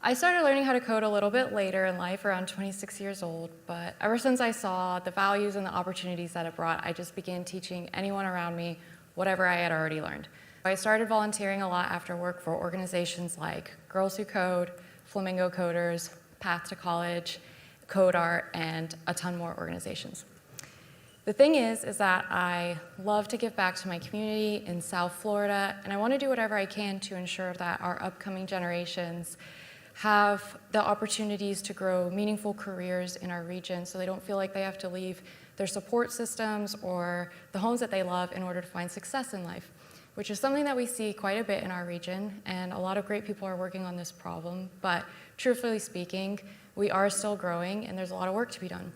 I started learning how to code a little bit later in life, around 26 years old, but ever since I saw the values and the opportunities that it brought, I just began teaching anyone around me whatever I had already learned. I started volunteering a lot after work for organizations like Girls Who Code, Flamingo Coders, Path to College, Code Art, and a ton more organizations. The thing is that I love to give back to my community in South Florida, and I want to do whatever I can to ensure that our upcoming generations have the opportunities to grow meaningful careers in our region so they don't feel like they have to leave their support systems or the homes that they love in order to find success in life, which is something that we see quite a bit in our region, and a lot of great people are working on this problem, but truthfully speaking, we are still growing and there's a lot of work to be done.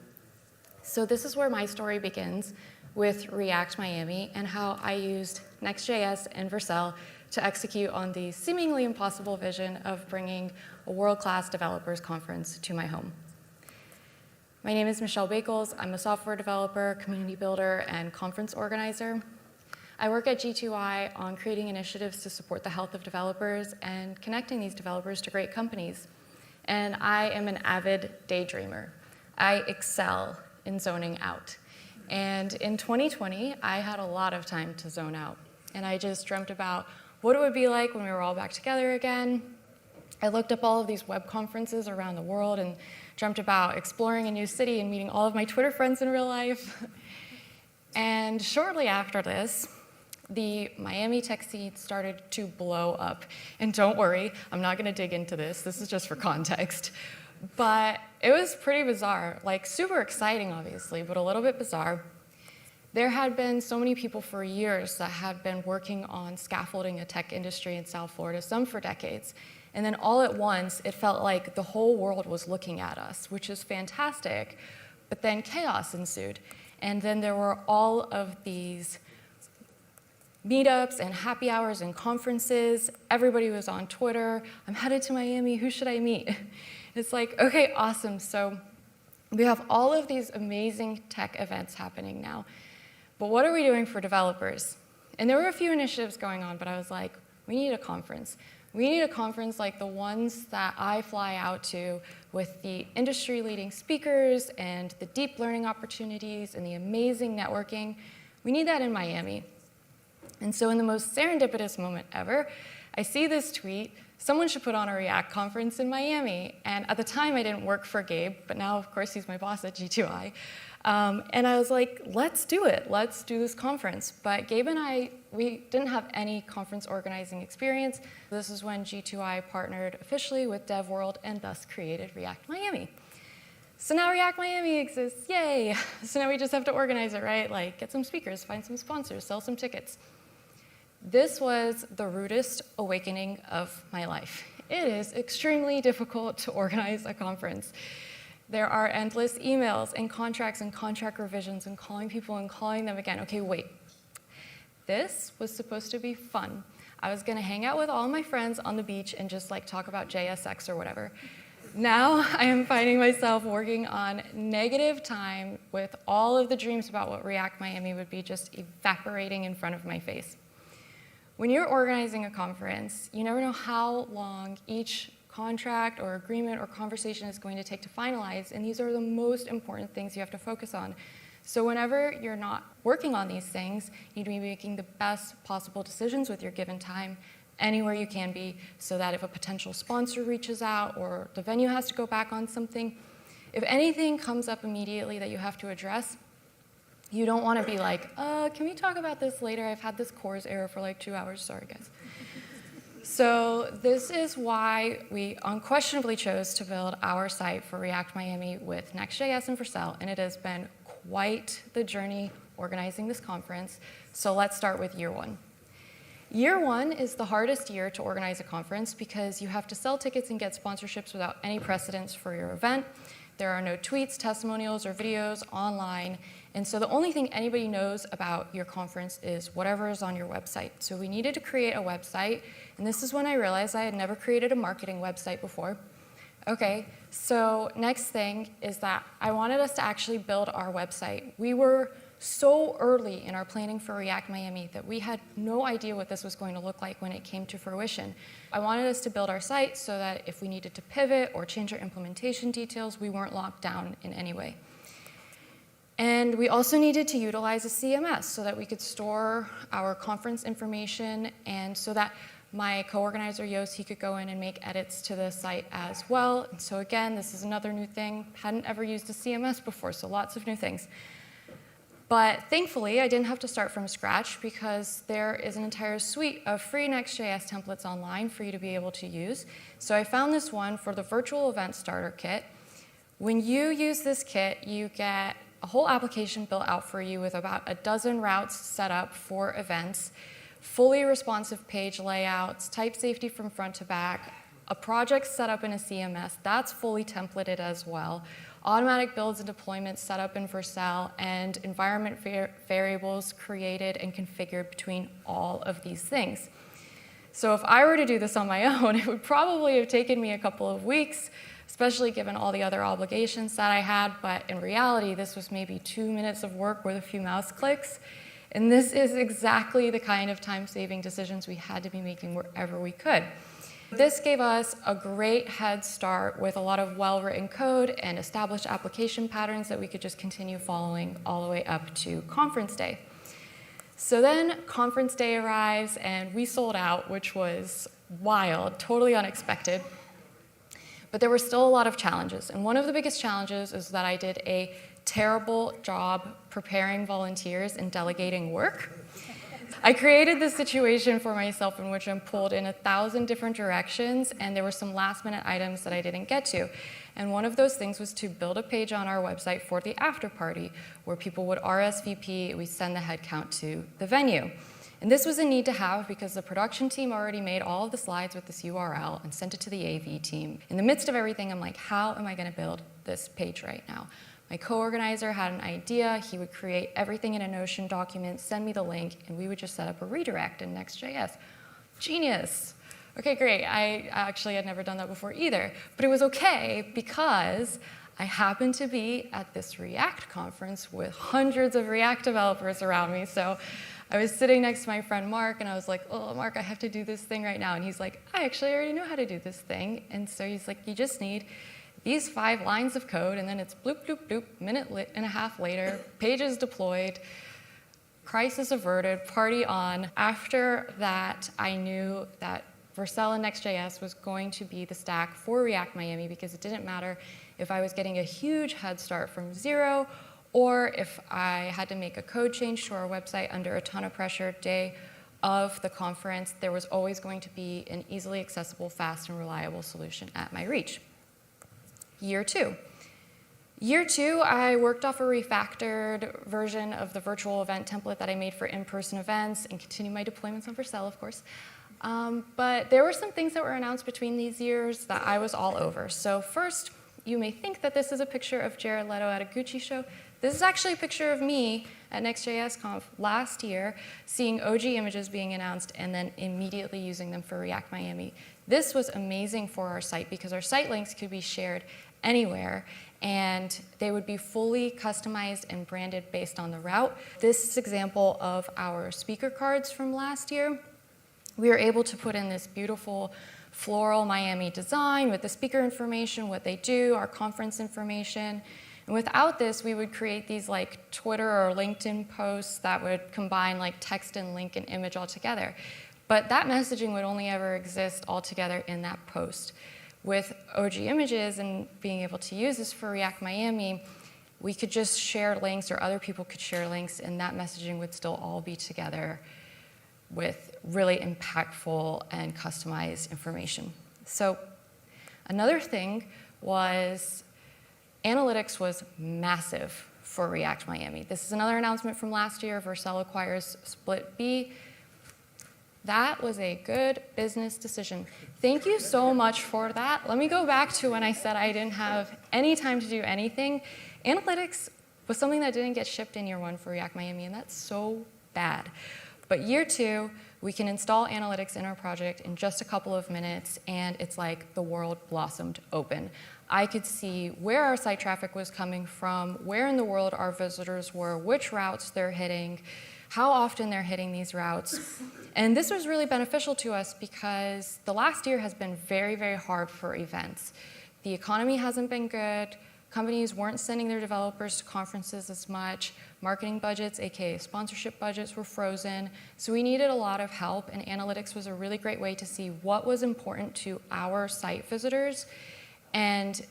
So this is where my story begins with React Miami and how I used Next.js and Vercel to execute on the seemingly impossible vision of bringing a world-class developers conference to my home. My name is Michelle Bakels. I'm a software developer, community builder, and conference organizer. I work at G2I on creating initiatives to support the health of developers and connecting these developers to great companies. And I am an avid daydreamer. I excel in zoning out. And in 2020, I had a lot of time to zone out. And I just dreamt about what it would be like when we were all back together again. I looked up all of these web conferences around the world and dreamt about exploring a new city and meeting all of my Twitter friends in real life. And shortly after this, the Miami tech scene started to blow up. And don't worry, I'm not gonna dig into this. This is just for context. But it was pretty bizarre, like super exciting, obviously, but a little bit bizarre. There had been so many people for years that had been working on scaffolding a tech industry in South Florida, some for decades. And then all at once, it felt like the whole world was looking at us, which is fantastic. But then chaos ensued. And then there were all of these meetups and happy hours and conferences. Everybody was on Twitter. I'm headed to Miami. Who should I meet? It's like, okay, awesome. So we have all of these amazing tech events happening now. But what are we doing for developers? And there were a few initiatives going on, but I was like, we need a conference. We need a conference like the ones that I fly out to with the industry-leading speakers and the deep learning opportunities and the amazing networking. We need that in Miami. And so in the most serendipitous moment ever, I see this tweet, someone should put on a React conference in Miami. And at the time, I didn't work for Gabe, but now, of course, he's my boss at G2I. And I was like, let's do it. Let's do this conference. But Gabe and I, we didn't have any conference organizing experience. This is when G2I partnered officially with DevWorld and thus created React Miami. So now React Miami exists, yay. So now we just have to organize it, right? Like get some speakers, find some sponsors, sell some tickets. This was the rudest awakening of my life. It is extremely difficult to organize a conference. There are endless emails and contract revisions and calling people and calling them again. Okay, wait. This was supposed to be fun. I was gonna hang out with all my friends on the beach and just like talk about JSX or whatever. Now I am finding myself working on negative time with all of the dreams about what React Miami would be just evaporating in front of my face. When you're organizing a conference, you never know how long each contract or agreement or conversation is going to take to finalize, and these are the most important things you have to focus on. So whenever you're not working on these things, you need to be making the best possible decisions with your given time anywhere you can be, so that if a potential sponsor reaches out or the venue has to go back on something, if anything comes up immediately that you have to address, you don't want to be like, can we talk about this later? I've had this CORS error for like 2 hours. Sorry, guys. So this is why we unquestionably chose to build our site for React Miami with Next.js and Vercel, and it has been quite the journey organizing this conference. So let's start with year one. Year one is the hardest year to organize a conference because you have to sell tickets and get sponsorships without any precedence for your event. There are no tweets, testimonials, or videos online. And so the only thing anybody knows about your conference is whatever is on your website. So we needed to create a website. And this is when I realized I had never created a marketing website before. Okay, so next thing is that I wanted us to actually build our website. We were so early in our planning for React Miami that we had no idea what this was going to look like when it came to fruition. I wanted us to build our site so that if we needed to pivot or change our implementation details, we weren't locked down in any way. And we also needed to utilize a CMS so that we could store our conference information, and so that my co-organizer, Yost, he could go in and make edits to the site as well. And so again, this is another new thing. Hadn't ever used a CMS before, so lots of new things. But thankfully, I didn't have to start from scratch because there is an entire suite of free Next.js templates online for you to be able to use. So I found this one for the virtual event starter kit. When you use this kit, you get a whole application built out for you with about a dozen routes set up for events, fully responsive page layouts, type safety from front to back, a project set up in a CMS, that's fully templated as well, automatic builds and deployments set up in Vercel, and environment variables created and configured between all of these things. So if I were to do this on my own, it would probably have taken me a couple of weeks, especially given all the other obligations that I had, but in reality, this was maybe 2 minutes of work with a few mouse clicks. And this is exactly the kind of time-saving decisions we had to be making wherever we could. This gave us a great head start with a lot of well-written code and established application patterns that we could just continue following all the way up to conference day. So then conference day arrives and we sold out, which was wild, totally unexpected. But there were still a lot of challenges. And one of the biggest challenges is that I did a terrible job preparing volunteers and delegating work. I created this situation for myself in which I'm pulled in 1,000 different directions, and there were some last-minute items that I didn't get to. And one of those things was to build a page on our website for the after party, where people would RSVP, and we send the head count to the venue. And this was a need to have because the production team already made all of the slides with this URL and sent it to the AV team. In the midst of everything, I'm like, how am I going to build this page right now? My co-organizer had an idea. He would create everything in a Notion document, send me the link, and we would just set up a redirect in Next.js. Genius. Okay, great. I actually had never done that before either. But it was okay because I happened to be at this React conference with hundreds of React developers around me. So I was sitting next to my friend Mark, and I was like, oh, Mark, I have to do this thing right now. And he's like, I actually already know how to do this thing. And so he's like, you just need these 5 lines of code, and then it's bloop, bloop, bloop, minute and a half later, pages deployed, crisis averted, party on. After that, I knew that Vercel and Next.js was going to be the stack for React Miami because it didn't matter if I was getting a huge head start from zero or if I had to make a code change to our website under a ton of pressure day of the conference. There was always going to be an easily accessible, fast, and reliable solution at my reach. Year 2. Year 2, I worked off a refactored version of the virtual event template that I made for in-person events and continued my deployments on Vercel, of course. But there were some things that were announced between these years that I was all over. So first, you may think that this is a picture of Jared Leto at a Gucci show. This is actually a picture of me at Next.js Conf last year, seeing OG images being announced and then immediately using them for React Miami. This was amazing for our site because our site links could be shared anywhere, and they would be fully customized and branded based on the route. This is an example of our speaker cards from last year. We were able to put in this beautiful floral Miami design with the speaker information, what they do, our conference information. And without this, we would create these like Twitter or LinkedIn posts that would combine like text and link and image all together. But that messaging would only ever exist all together in that post. With OG images and being able to use this for React Miami, we could just share links or other people could share links, and that messaging would still all be together with really impactful and customized information. So another thing was analytics was massive for React Miami. This is another announcement from last year. Vercel acquires Split B. That was a good business decision. Thank you so much for that. Let me go back to when I said I didn't have any time to do anything. Analytics was something that didn't get shipped in year 1 for React Miami, and that's so bad. But year 2, We can install analytics in our project in just a couple of minutes, and it's like the world blossomed open. I could see where our site traffic was coming from, where in the world our visitors were, which routes they're hitting, how often they're hitting these routes. And this was really beneficial to us because the last year has been very, very hard for events. The economy hasn't been good. Companies weren't sending their developers to conferences as much. Marketing budgets, aka sponsorship budgets, were frozen. So we needed a lot of help, and analytics was a really great way to see what was important to our site visitors and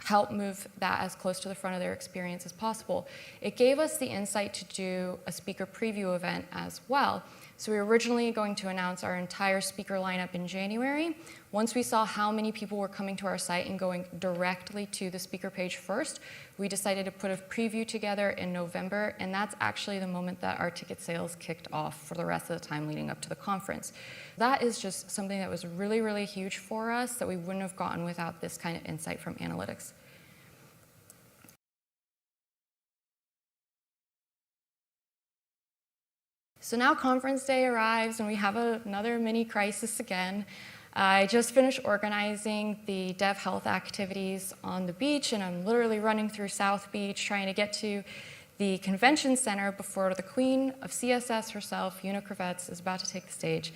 help move that as close to the front of their experience as possible. It gave us the insight to do a speaker preview event as well. So we were originally going to announce our entire speaker lineup in January. Once we saw how many people were coming to our site and going directly to the speaker page first, we decided to put a preview together in November, and that's actually the moment that our ticket sales kicked off for the rest of the time leading up to the conference. That is just something that was really, really huge for us that we wouldn't have gotten without this kind of insight from analytics. So now conference day arrives, and we have another mini crisis again. I just finished organizing the dev health activities on the beach, and I'm literally running through South Beach trying to get to the convention center before the queen of CSS herself, Una Kravets, is about to take the stage.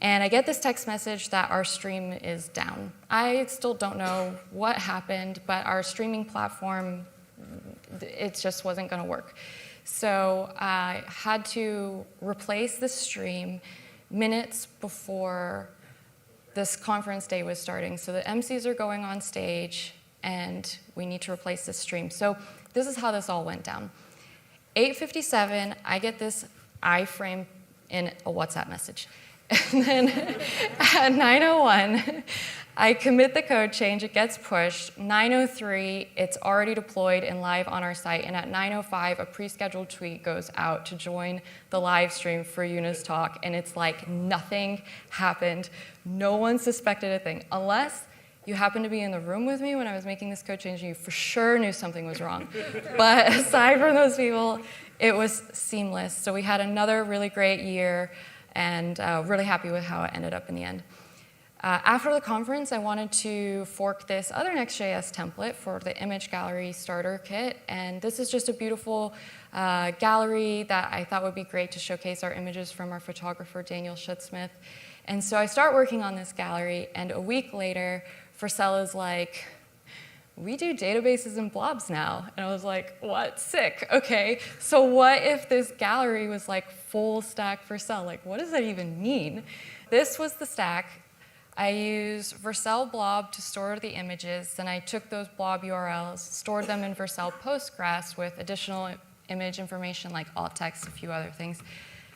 And I get this text message that our stream is down. I still don't know what happened, but our streaming platform, it just wasn't going to work. So I had to replace the stream minutes before this conference day was starting. So the MCs are going on stage, and we need to replace this stream. So this is how this all went down. 8:57, I get this iframe in a WhatsApp message. And then at 9:01, I commit the code change, it gets pushed. 9:03, it's already deployed and live on our site. And at 9:05, a pre-scheduled tweet goes out to join the live stream for Una's talk. And it's like nothing happened. No one suspected a thing. Unless you happened to be in the room with me when I was making this code change, and you for sure knew something was wrong. But aside from those people, it was seamless. So we had another really great year, and really happy with how it ended up in the end. After the conference, I wanted to fork this other Next.js template for the image gallery starter kit. And this is just a beautiful gallery that I thought would be great to showcase our images from our photographer, Daniel Schutzsmith. And so I start working on this gallery, and a week later, Vercel is like, we do databases and blobs now. And I was like, what? Sick. Okay, so what if this gallery was like full stack Vercel? Like, what does that even mean? This was the stack. I used Vercel blob to store the images, then I took those blob URLs, stored them in Vercel Postgres with additional image information like alt text, a few other things.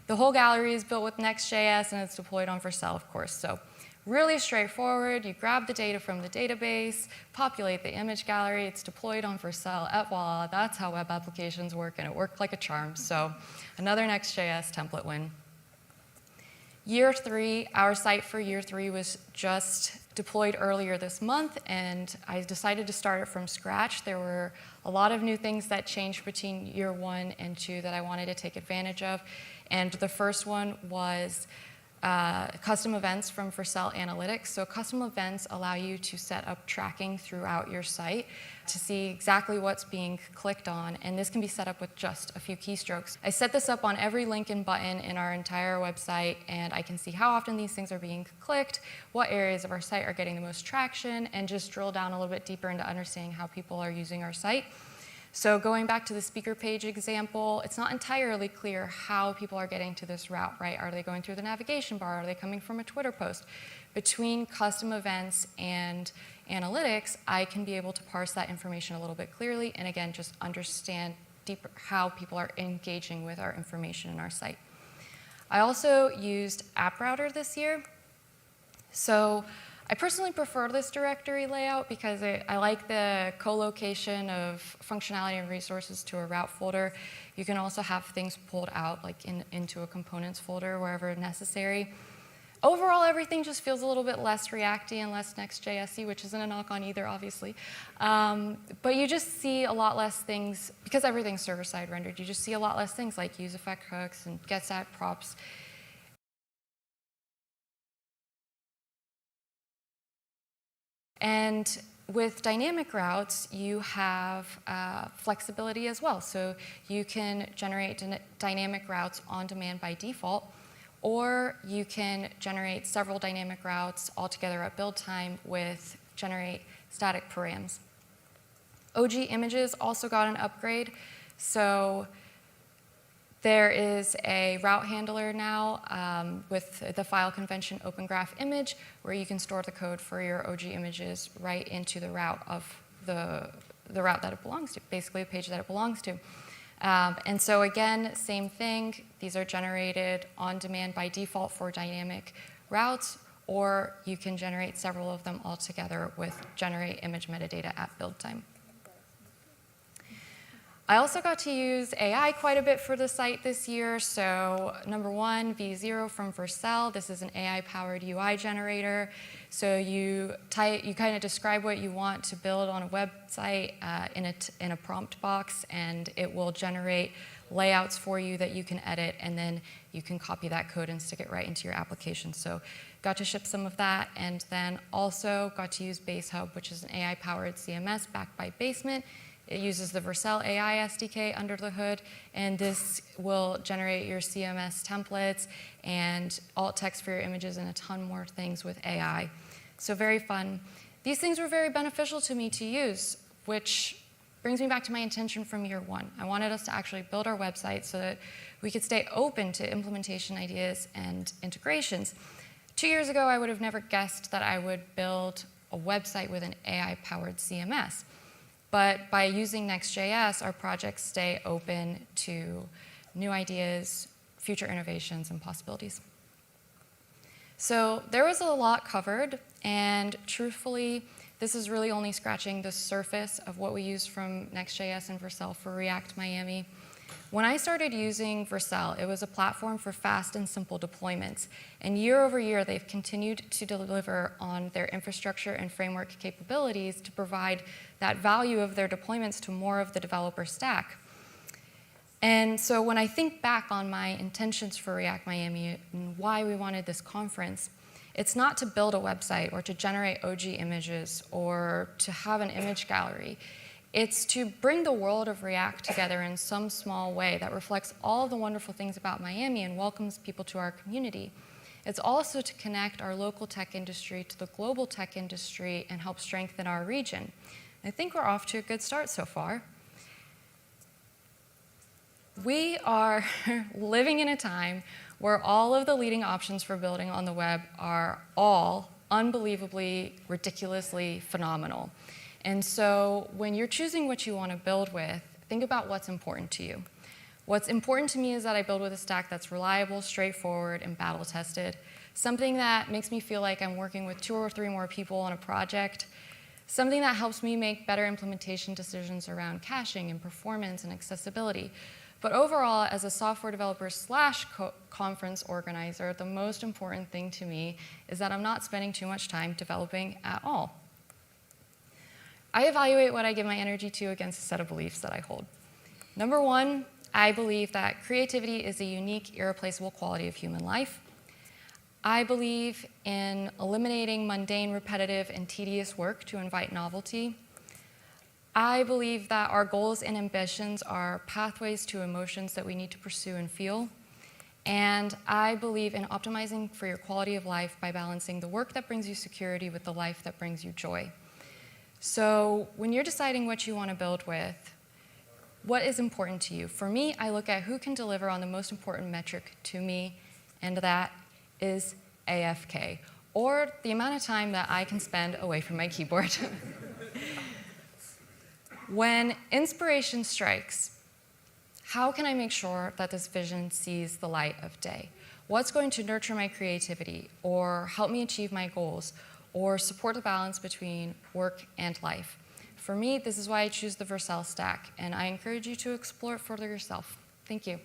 The whole gallery is built with Next.js, and it's deployed on Vercel, of course. So really straightforward. You grab the data from the database, populate the image gallery, it's deployed on Vercel, et voila. That's how web applications work, and it worked like a charm. So another Next.js template win. Year 3, our site for year 3 was just deployed earlier this month, and I decided to start it from scratch. There were a lot of new things that changed between year 1 and 2 that I wanted to take advantage of. And the first one was custom events from Vercel Analytics. So custom events allow you to set up tracking throughout your site to see exactly what's being clicked on, and this can be set up with just a few keystrokes. I set this up on every link and button in our entire website, and I can see how often these things are being clicked, what areas of our site are getting the most traction, and just drill down a little bit deeper into understanding how people are using our site. So going back to the speaker page example, it's not entirely clear how people are getting to this route, right? Are they going through the navigation bar? Are they coming from a Twitter post? Between custom events and analytics, I can be able to parse that information a little bit clearly, and again, just understand deeper how people are engaging with our information in our site. I also used App Router this year. So I personally prefer this directory layout because I like the co-location of functionality and resources to a route folder. You can also have things pulled out like into a components folder wherever necessary. Overall, everything just feels a little bit less React-y and less Next.js-y, which isn't a knock on either, obviously. But you just see a lot less things, because everything's server-side rendered, you just see a lot less things like use effect hooks and get stat props. And with dynamic routes, you have flexibility as well. So you can generate dynamic routes on demand by default, or you can generate several dynamic routes all together at build time with generate static params. OG images also got an upgrade. So there is a route handler now with the file convention Open Graph Image, where you can store the code for your OG images right into the route of the route that it belongs to, basically a page that it belongs to. And so again, same thing. These are generated on demand by default for dynamic routes, or you can generate several of them all together with generate image metadata at build time. I also got to use AI quite a bit for the site this year. So number one, V0 from Vercel. This is an AI-powered UI generator. So you kind of describe what you want to build on a website in a prompt box, and it will generate layouts for you that you can edit, and then you can copy that code and stick it right into your application. So got to ship some of that, and then also got to use BaseHub, which is an AI-powered CMS backed by Basement. It uses the Vercel AI SDK under the hood, and this will generate your CMS templates and alt text for your images and a ton more things with AI. So very fun. These things were very beneficial to me to use, which brings me back to my intention from year one. I wanted us to actually build our website so that we could stay open to implementation ideas and integrations. 2 years ago, I would have never guessed that I would build a website with an AI-powered CMS. But by using Next.js, our projects stay open to new ideas, future innovations, and possibilities. So there was a lot covered, and truthfully, this is really only scratching the surface of what we use from Next.js and Vercel for React Miami. When I started using Vercel, it was a platform for fast and simple deployments. And year over year, they've continued to deliver on their infrastructure and framework capabilities to provide that value of their deployments to more of the developer stack. And so when I think back on my intentions for React Miami and why we wanted this conference, it's not to build a website or to generate OG images or to have an image gallery. It's to bring the world of React together in some small way that reflects all the wonderful things about Miami and welcomes people to our community. It's also to connect our local tech industry to the global tech industry and help strengthen our region. I think we're off to a good start so far. We are living in a time where all of the leading options for building on the web are all unbelievably, ridiculously phenomenal. And so when you're choosing what you want to build with, think about what's important to you. What's important to me is that I build with a stack that's reliable, straightforward, and battle-tested. Something that makes me feel like I'm working with 2 or 3 more people on a project. Something that helps me make better implementation decisions around caching and performance and accessibility. But overall, as a software developer / conference organizer, the most important thing to me is that I'm not spending too much time developing at all. I evaluate what I give my energy to against a set of beliefs that I hold. Number one, I believe that creativity is a unique, irreplaceable quality of human life. I believe in eliminating mundane, repetitive, and tedious work to invite novelty. I believe that our goals and ambitions are pathways to emotions that we need to pursue and feel. And I believe in optimizing for your quality of life by balancing the work that brings you security with the life that brings you joy. So when you're deciding what you want to build with, what is important to you? For me, I look at who can deliver on the most important metric to me, and that is AFK, or the amount of time that I can spend away from my keyboard. When inspiration strikes, how can I make sure that this vision sees the light of day? What's going to nurture my creativity, or help me achieve my goals, or support the balance between work and life? For me, this is why I choose the Vercel stack, and I encourage you to explore it further yourself. Thank you.